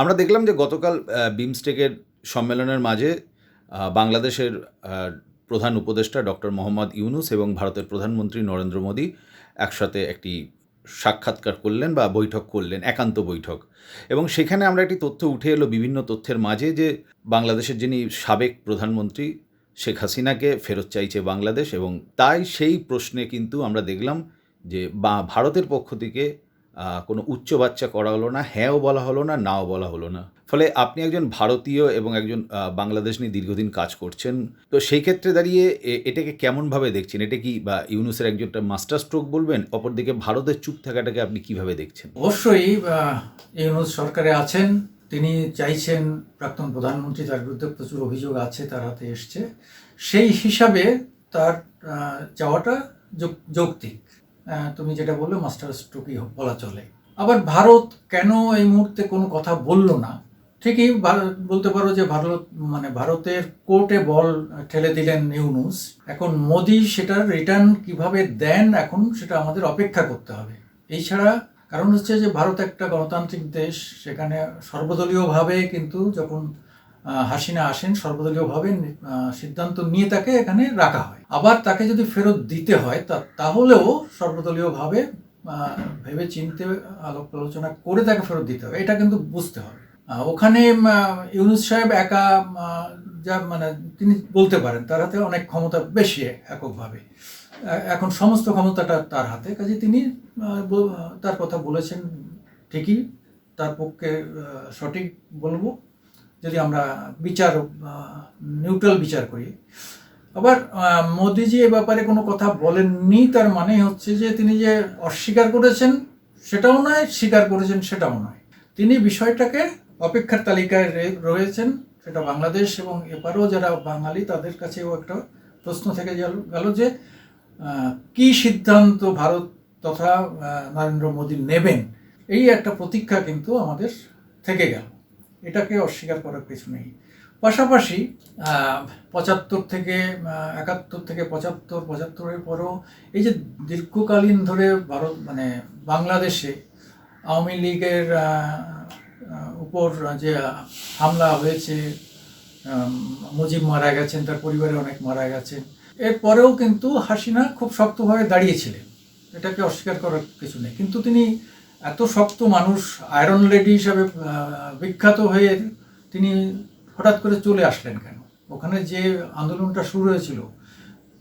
আমরা দেখলাম যে গতকাল বিমস্টেকের সম্মেলনের মাঝে বাংলাদেশের প্রধান উপদেষ্টা ডক্টর মোহাম্মদ ইউনূস এবং ভারতের প্রধানমন্ত্রী নরেন্দ্র মোদী একসাথে একটি সাক্ষাৎকার করলেন বা বৈঠক করলেন, একান্ত বৈঠক। এবং সেখানে আমরা একটি তথ্য উঠে এলো বিভিন্ন তথ্যের মাঝে যে বাংলাদেশের যিনি সাবেক প্রধানমন্ত্রী শেখ হাসিনাকে ফেরত চাইছে বাংলাদেশ, এবং তাই সেই প্রশ্নে কিন্তু আমরা দেখলাম যে ভারতের পক্ষ থেকে কোনো উচ্চবাচ্চা করা হলো না, হ্যাঁও বলা হলো না, নাও বলা হলো না। ফলে আপনি একজন ভারতীয় এবং একজন বাংলাদেশ নিয়ে দীর্ঘদিন কাজ করছেন, তো সেই ক্ষেত্রে দাঁড়িয়ে এটাকে কেমনভাবে দেখছেন? এটা কি বা ইউনূসের একজনটা মাস্টার স্ট্রোক বলবেন? অপরদিকে ভারতের চুপ থাকাটাকে আপনি কিভাবে দেখছেন? অবশ্যই ইউনূস সরকারে আছেন, তিনি চাইছেন প্রাক্তন প্রধানমন্ত্রী, তার বিরুদ্ধে প্রচুর অভিযোগ আছে, তার হাতে এসছে, সেই হিসাবে তার চাওয়াটা যৌক্তিক। তুমি যেটা বললে মাস্টার স্ট্রোকই বলা চলে। আবার ভারত কেন এই মুহূর্তে কোনো কথা বলল না, ঠিকই বলতে পারো যে ভারতের কোর্টে বল ঠেলে দিলেন ইউনূস। এখন মোদি সেটার রিটার্ন কিভাবে দেন, এখন সেটা আমাদের অপেক্ষা করতে হবে। এই ছাড়া কারণ হচ্ছে যে ভারত একটা গণতান্ত্রিক দেশ, সেখানে সর্বদলীয়ভাবে কিন্তু যখন হাসিনা আসেন সর্বদলীয়ভাবে সিদ্ধান্ত নিয়ে তাকে এখানে রাখা হয়। আবার তাকে যদি ফেরত দিতে হয় তাহলেও সর্বদলীয়ভাবে ভেবে চিনতে আলাপ আলোচনা করে তাকে ফেরত দিতে হবে, এটা কিন্তু বুঝতে হবে। ওখানে ইউনূস সাহেব একা যা তিনি বলতে পারেন, তার হাতে অনেক ক্ষমতা বেশি এককভাবে, এখন সমস্ত ক্ষমতাটা তার হাতে, কাজে তিনি তার কথা বলেছেন ঠিকই, তার পক্ষে সঠিক বলবো যদি আমরা নিউট্রাল বিচার করি। আবার মোদিজি এ ব্যাপারে কোনো কথা বলেননি, তার মানে হচ্ছে যে তিনি যে অস্বীকার করেছেন সেটাও নয়, স্বীকার করেছেন সেটাও নয়। তিনি বিষয়টাকে অপেক্ষার তালিকায় রয়েছেন। সেটা বাংলাদেশ এবং এপারেও যারা বাঙালি তাদের কাছেও একটা প্রশ্ন থেকে গেল যে কি সিদ্ধান্ত ভারত তথা নরেন্দ্র মোদী নেবেন, এই একটা প্রতীক্ষা কিন্তু আমাদের থেকে গেল, এটাকে অস্বীকার করার কিছু নেই। পাশাপাশি 75 থেকে 71 থেকে 75-75-এর পরও এই যে দীর্ঘকালীন ধরে ভারত বাংলাদেশে আওয়ামী লীগের উপর যে হামলা হয়েছে, মুজিব মারা গেছেন, তার পরিবারে অনেক মারা গেছেন, এরপরেও কিন্তু হাসিনা খুব শক্তভাবে দাঁড়িয়েছিলেন, এটাকে অস্বীকার করার কিছু নেই। কিন্তু তিনি এত শক্ত মানুষ, আয়রন লেডি হিসাবে বিখ্যাত হয়ে তিনি হঠাৎ করে চলে আসলেন কেন? ওখানে যে আন্দোলনটা শুরু হয়েছিল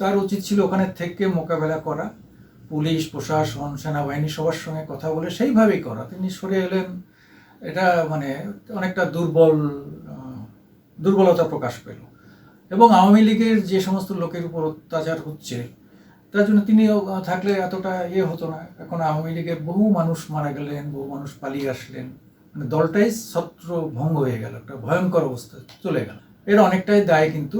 তার উচিত ছিল ওখানে থেকে মোকাবেলা করা, পুলিশ প্রশাসন সেনাবাহিনী সবার সঙ্গে কথা বলে সেইভাবেই করা। তিনি সরে এলেন, এটা অনেকটা দুর্বলতা প্রকাশ পেল। এবং আওয়ামী লীগের যে সমস্ত লোকের উপর অত্যাচার হচ্ছে তার জন্য তিনিও থাকলে এতটা হতো না। এখন আওয়ামী লীগের বহু মানুষ মারা গেলেন, বহু মানুষ পালিয়ে আসলেন, দলটাই ছত্রভঙ্গ হয়ে গেল, একটা ভয়ঙ্কর অবস্থা চলে গেল। এর অনেকটাই দায় কিন্তু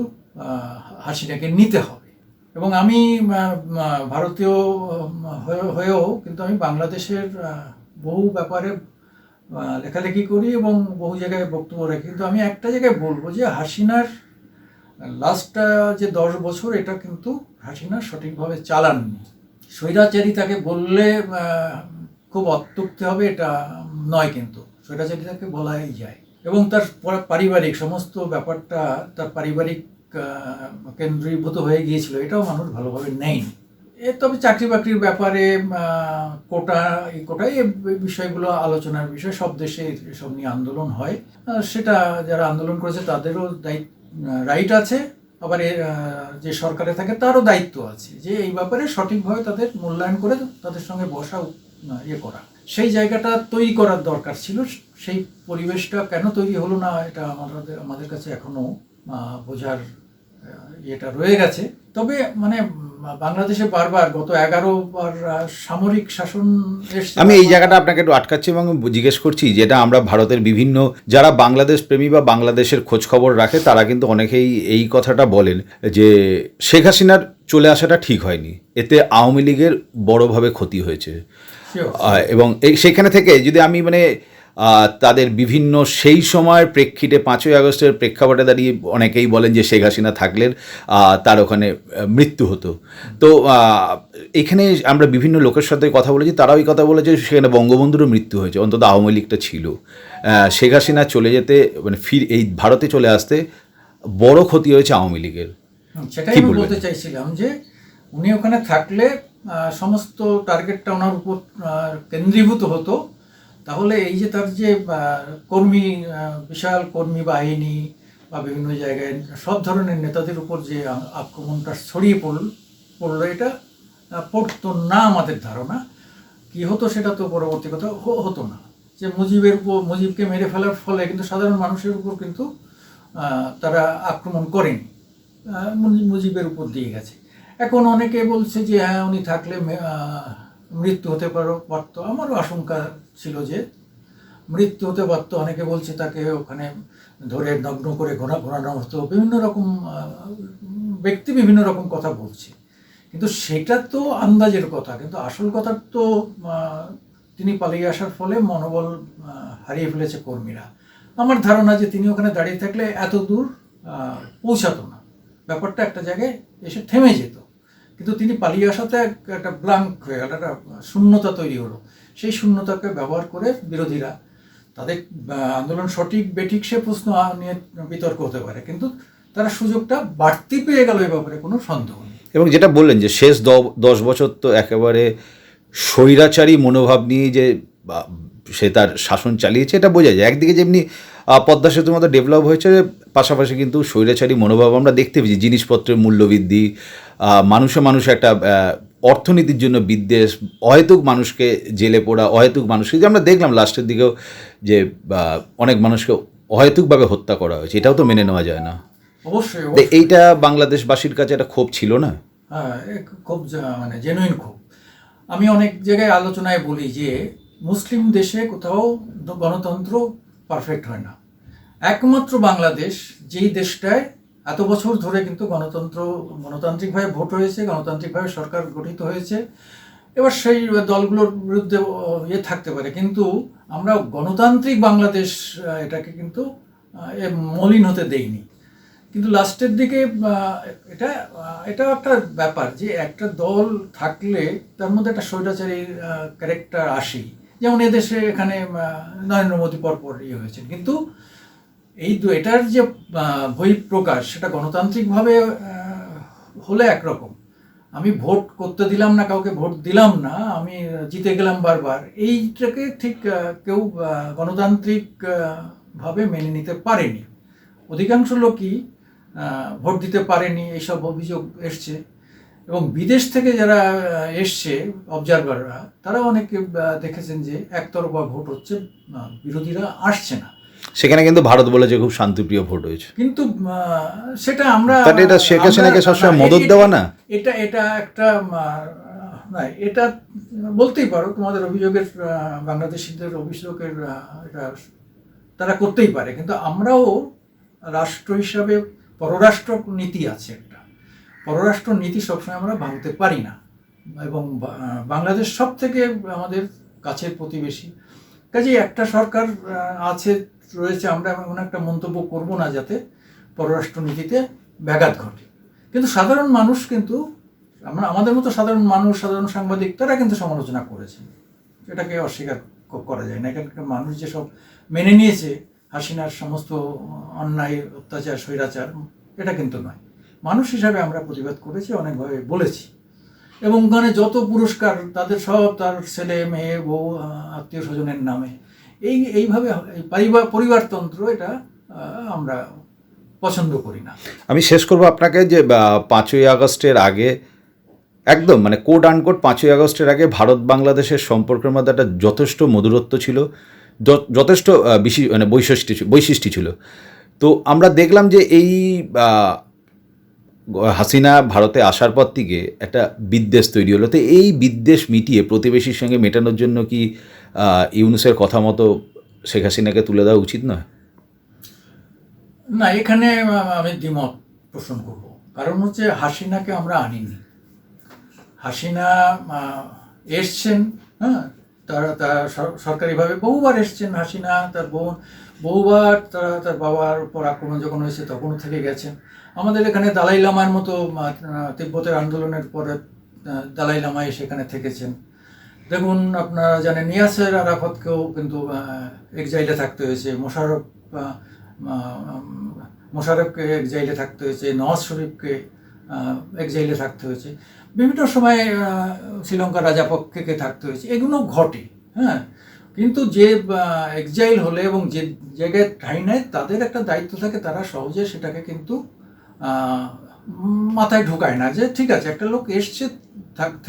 হাসিনাকে নিতে হবে। এবং আমি ভারতীয় হয়েও কিন্তু আমি বাংলাদেশের বহু ব্যাপারে লেখালেখি করি এবং বহু জায়গায় বক্তব্য রাখি, কিন্তু আমি একটা জায়গায় বলবো যে হাসিনার লাস্টটা যে 10 বছর এটা কিন্তু হাসিনা সঠিকভাবে চালাননি। স্বৈরাচারী তাকে বললে খুব অত্যুক্তি হবে এটা নয়, কিন্তু স্বৈরাচারী তাকে বলাই যায়। এবং তার পারিবারিক সমস্ত ব্যাপারটা তার পারিবারিক কেন্দ্রীভূত হয়ে গিয়েছিল, এটাও মানুষ ভালোভাবে নেয়নি। তবে চাকরি বাকরির ব্যাপারে কোটা এই বিষয়গুলো আলোচনার বিষয়, সব দেশে এসব নিয়ে আন্দোলন হয়, সেটা যারা আন্দোলন করেছে তাদেরও রাইট আছে, আবার যে সরকারে থাকে তারও দায়িত্ব আছে যে এই ব্যাপারে সঠিকভাবে তাদের মূল্যায়ন করে তাদের সঙ্গে বসা করা, সেই জায়গাটা তৈরি করার দরকার ছিল। সেই পরিবেশটা কেন তৈরি হলো না, এটা আমাদের কাছে এখনো বোঝার এটা রয়ে গেছে। তবে বাংলাদেশে বারবার গত 11 বার সামরিক শাসন এসেছে। আমি এই জায়গাটা আপনাকে একটু আটকাচ্ছি এবং জিজ্ঞেস করছি, যেটা আমরা ভারতের বিভিন্ন যারা বাংলাদেশ প্রেমী বা বাংলাদেশের খোঁজ খবর রাখে তারা কিন্তু অনেকেই এই কথাটা বলেন যে শেখ হাসিনার চলে আসাটা ঠিক হয়নি, এতে আওয়ামী লীগের বড়োভাবে ক্ষতি হয়েছে। এবং সেখানে থেকে যদি আমি তাদের বিভিন্ন সেই সময়ের প্রেক্ষিতে 5ই আগস্টের প্রেক্ষাপটে দাঁড়িয়ে অনেকেই বলেন যে শেখ হাসিনা থাকলে তার ওখানে মৃত্যু হতো। তো এখানে আমরা বিভিন্ন লোকের সাথে কথা বলেছি, তারাও এই কথা বলেছে সেখানে বঙ্গবন্ধুরও মৃত্যু হয়েছে, অন্তত আওয়ামী লীগটা ছিল। শেখ হাসিনা চলে যেতে মানে এই ভারতে চলে আসতে বড় ক্ষতি হয়েছে আওয়ামী লীগের। সেটাই আমি বলতে চাইছিলাম যে উনি ওখানে থাকলে সমস্ত টার্গেটটা ওনার উপর কেন্দ্রীভূত হতো। তাহলে এই যে তার যে কর্মী, বিশাল কর্মী বাহিনী বা বিভিন্ন জায়গায় সব ধরনের নেতাদের উপর যে আক্রমণটা ছড়িয়ে পড়লো, এটা পড়তো না আমাদের ধারণা। কি হতো সেটা তো পরবর্তী কথা হতো না, যে মুজিবকে মেরে ফেলার ফলে কিন্তু সাধারণ মানুষের উপর কিন্তু তারা আক্রমণ করেনি, মুজিবের উপর দিয়ে গেছে। এখন অনেকে বলছে যে হ্যাঁ উনি থাকলে মৃত্যু হতে পারতো। আমারও আশঙ্কা ছিল যে মৃত্যু হতে পারতো। অনেকে বলছে তাকে ওখানে ধরে নগ্ন করে ঘোরানো হতো, বিভিন্ন রকম ব্যক্তি বিভিন্ন রকম কথা বলছে, কিন্তু সেটা তো আন্দাজের কথা। কিন্তু আসল কথা তো তিনি পালিয়ে আসার ফলে মনোবল হারিয়ে ফেলেছে কর্মীরা। আমার ধারণা যে তিনি ওখানে দাঁড়িয়ে থাকলে এত দূর পৌঁছাতো না, ব্যাপারটা একটা জায়গায় এসে থেমে যেত। কিন্তু তিনি পালিয়ে আসাতে একটা ব্ল্যাঙ্ক হয়ে গেল, একটা শূন্যতা তৈরি হলো। সেই শূন্যতাকে ব্যবহার করে বিরোধীরা তাদের আন্দোলন সঠিক বেঠিক সে প্রশ্ন নিয়ে বিতর্ক হতে পারে, কিন্তু তারা সুযোগটা বাড়তি পেয়ে গেল, এ ব্যাপারে কোনো সন্দেহ নেই। এবং যেটা বললেন যে শেষ 10 বছর তো একেবারে স্বৈরাচারী মনোভাব নিয়ে যে সে তার শাসন চালিয়েছে, এটা বোঝা যায়। একদিকে যেমনি পদ্মা সেতুর মতো ডেভেলপ হয়েছে, পাশাপাশি কিন্তু স্বৈরাচারী মনোভাব আমরা দেখতে পেয়েছি। জিনিসপত্রের মূল্যবৃদ্ধি, মানুষে একটা অর্থনীতির জন্য বিদ্বেষ, অহেতুক মানুষকে জেলে পোড়া, অহেতুক মানুষকে যে আমরা দেখলাম লাস্টের দিকেও যে অনেক মানুষকে অহেতুকভাবে হত্যা করা হয়েছে, এটাও তো মেনে নেওয়া যায় না। অবশ্যই এইটা বাংলাদেশবাসীর কাছে একটা ক্ষোভ ছিল না? হ্যাঁ, খুব মানে জেনুইন ক্ষোভ। আমি অনেক জায়গায় আলোচনায় বলি যে মুসলিম দেশে কোথাও গণতন্ত্র পারফেক্ট হয় না। একমাত্র বাংলাদেশ যেই দেশটায় এত বছর ধরে কিন্তু গণতান্ত্রিকভাবে ভোট হয়েছে, গণতান্ত্রিকভাবে সরকার গঠিত হয়েছে। এবার সেই দলগুলোর বিরুদ্ধে থাকতে পারে, কিন্তু আমরা গণতান্ত্রিক বাংলাদেশ এটাকে কিন্তু মলিন হতে দেইনি। কিন্তু লাস্টের দিকে এটা একটা ব্যাপার যে একটা দল থাকলে তার মধ্যে একটা স্বৈরাচারী ক্যারেক্টার আসে। যেমন এদেশে এখানে নরেন্দ্র মোদী পরপর হয়েছে, কিন্তু এটার যে বহিঃপ্রকাশ সেটা গণতান্ত্রিকভাবে হলে একরকম। আমি ভোট করতে দিলাম না, কাউকে ভোট দিলাম না, আমি জিতে গেলাম বারবার, এইটাকে ঠিক কেউ গণতান্ত্রিক ভাবে মেনে নিতে পারেনি। অধিকাংশ লোকই ভোট দিতে পারেনি, এইসব অভিযোগ এসছে। এবং বিদেশ থেকে যারা এসছে অবজারভাররা, তারা অনেকে দেখেছেন যে একতরফা ভোট হচ্ছে, বিরোধীরা আসছে না। সেখানে কিন্তু ভারত বলে যে খুব শান্তিপ্রিয় ভোট হয়েছে, কিন্তু সেটা আমরা এটা শেখ হাসিনাকে সবসময় মদত দেওয়া না, এটা একটা না, এটা বলতেই পারো তোমাদের অভিযোগের, বাংলাদেশিদের অভিযোগের এটা তারা করতেই পারে। কিন্তু আমরাও রাষ্ট্র হিসাবে পররাষ্ট্র নীতি আছে, একটা পররাষ্ট্র নীতি সবসময় আমরা ভাঙতে পারি না। এবং বাংলাদেশ সব থেকে আমাদের কাছের প্রতিবেশী, কাজেই একটা সরকার রয়েছে, আমরা এমন একটা মন্তব্য করব না যাতে পররাষ্ট্র নীতিতে ব্যাঘাত ঘটে। কিন্তু সাধারণ মানুষ কিন্তু আমাদের মতো সাধারণ মানুষ, সাধারণ সাংবাদিক, তারা কিন্তু সমালোচনা করেছে, এটাকে অস্বীকার করা যায় না। এখানকার মানুষ যেসব মেনে নিয়েছে হাসিনার সমস্ত অন্যায়, অত্যাচার, স্বৈরাচার, এটা কিন্তু নয়। মানুষ হিসাবে আমরা প্রতিবাদ করেছি, অনেকভাবে বলেছি। এবং ওখানে যত পুরস্কার তাদের সব তার ছেলে মেয়ে বউ আত্মীয় স্বজনের নামে, এইভাবে পরিবারতন্ত্র, এটা আমরা পছন্দ করি না। আমি শেষ করব আপনাকে যে 5ই আগস্টের আগে একদম মানে কোট আনকোট 5ই আগস্টের আগে ভারত বাংলাদেশের সম্পর্কের মধ্যে একটা যথেষ্ট মধুরত্ব ছিল, যথেষ্ট মানে বৈশিষ্ট্য ছিল। তো আমরা দেখলাম যে এই হাসিনা ভারতে আসার পর থেকে একটা বিদ্বেষ তৈরি হলো। তো এই বিদ্বেষ মিটিয়ে প্রতিবেশীর সঙ্গে মেটানোর জন্য কি ইউনূসের কথা মতো শেখ হাসিনাকে তুলে দেওয়া উচিত নয়? না, এখানে আমি দ্বিমত পোষণ করব। কারণ হচ্ছে হাসিনাকে আমরা আনিনি। হাসিনা এসছেন, হ্যাঁ, তারা সরকারিভাবে বহুবার এসছেন। হাসিনা তার বোন বহুবার তার বাবার উপর আক্রমণ যখন হয়েছে তখনও থেকে গেছেন। আমাদের এখানে দালাই লামার মতো তিব্বতের আন্দোলনের পরে দালাই লামাই সেখানে থেকেছেন। দেখুন, আপনারা জানেন ইয়াসের আরাফাতকেও কিন্তু এক্সাইলে থাকতে হয়েছে, মোশাররফকে এক্সাইলে থাকতে হয়েছে, নওয়াজ শরীফকে এক্সাইলে থাকতে হয়েছে, বিভিন্ন সময় শ্রীলঙ্কার রাজাপক্ষকে থাকতে হয়েছে। এগুলো ঘটে, হ্যাঁ। কিন্তু যে এক্সাইল হলে এবং যে জায়গায় ঠাঁই নেয় তাদের একটা দায়িত্ব থাকে, তারা সহজে সেটাকে কিন্তু মাথায় ঢোকায় না যে ঠিক আছে একটা লোক এসছে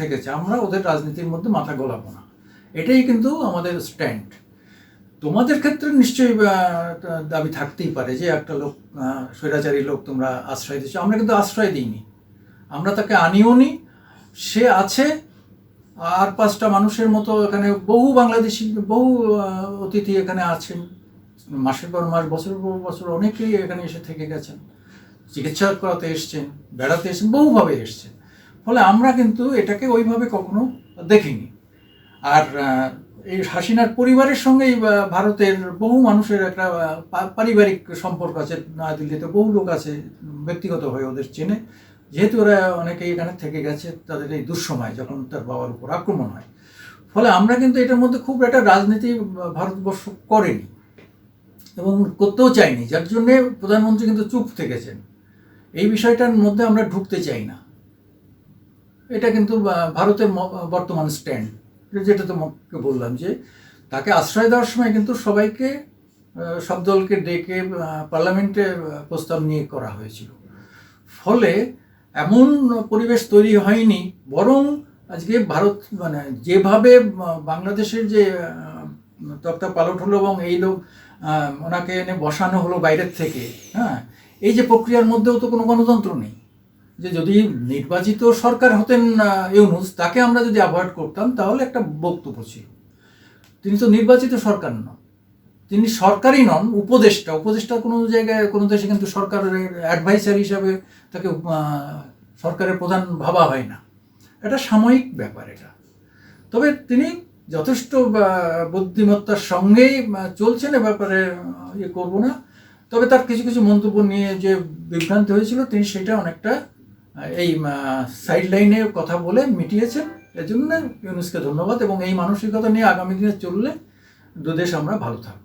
থেকেছে, আমরা ওদের রাজনীতির মধ্যে মাথা গোলাবো না। এটাই কিন্তু আমাদের স্ট্যান্ড। তোমাদের ক্ষেত্রে নিশ্চয়ই দাবি থাকতেই পারে যে একটা লোক স্বৈরাচারী লোক তোমরা আশ্রয় দিচ্ছ। আমরা কিন্তু আশ্রয় দিইনি, আমরা তাকে আনিও নি। সে আছে আর 5টা মানুষের মতো। এখানে বহু বাংলাদেশি, বহু অতিথি এখানে আছেন, মাসের পর মাস, বছরের পর বছর অনেকেই এখানে এসে থেকে গেছেন, চিকিৎসা করাতে এসছেন, বেড়াতে এসছেন, বহুভাবে এসছেন। ফলে আমরা কিন্তু এটাকে ওইভাবে কখনো দেখিনি। আর এই হাসিনার পরিবারের সঙ্গেই ভারতের বহু মানুষের একটা পারিবারিক সম্পর্ক আছে। নয়াদিল্লিতে বহু লোক আছে, ব্যক্তিগত হয়ে ওদের চেনে, যেহেতু ওরা অনেকেই এখানে থেকে গেছে তাদের এই দুঃসময় যখন তার বাবার উপর আক্রমণ হয়। ফলে আমরা কিন্তু এটার মধ্যে খুব একটা রাজনীতি ভারতবর্ষ করেনি এবং করতেও চাইনি, যার জন্যে প্রধানমন্ত্রী কিন্তু চুপ থেকেছেন। এই বিষয়টার মধ্যে আমরা ঢুকতে চাই না। এটা কিন্তু ভারতের বর্তমান স্ট্যান্ড, যেটা তোমাকে বললাম যে তাকে আশ্রয় দেওয়ার সময় কিন্তু সবাইকে, সব দলকে ডেকে পার্লামেন্টে প্রস্তাব নিয়ে করা হয়েছিল। ফলে এমন পরিবেশ তৈরি হয়নি, বরং আজকে ভারত মানে যেভাবে বাংলাদেশের যে তক্তা পালট হলো এবং এই লোক ওনাকে এনে বসানো হলো বাইরের থেকে, হ্যাঁ, এই যে প্রক্রিয়ার মধ্যেও তো কোনো গণতন্ত্র নেই। যে যদি নির্বাচিত সরকার হতেন ইউনূস, তাকে আমরা যদি অ্যাভয়েড করতাম তাহলে একটা বক্তব্য ছিল। তিনি তো নির্বাচিত সরকার নন, তিনি সরকারই নন, উপদেষ্টা। উপদেষ্টা কোনো জায়গায় কোনো দেশে কিন্তু সরকারের অ্যাডভাইসার হিসাবে তাকে সরকারের প্রধান ভাবা হয় না। এটা সাময়িক ব্যাপার এটা। তবে তিনি যথেষ্ট বুদ্ধিমত্তার সঙ্গেই চলছেন, এ ব্যাপারে ইয়ে করবো না। তবে তার কিছু কিছু মন্তব্য নিয়ে যে বিভ্রান্তি হয়েছিল, তিনি সেটা অনেকটা এই সাইড লাইনে কথা বলে মিটিয়েছেন। এজন্য ইউনূসকে ধন্যবাদ। এবং এই মানসিকতা নিয়ে আগামী দিনে চললে দুদেশ আমরা ভালো থাকবো।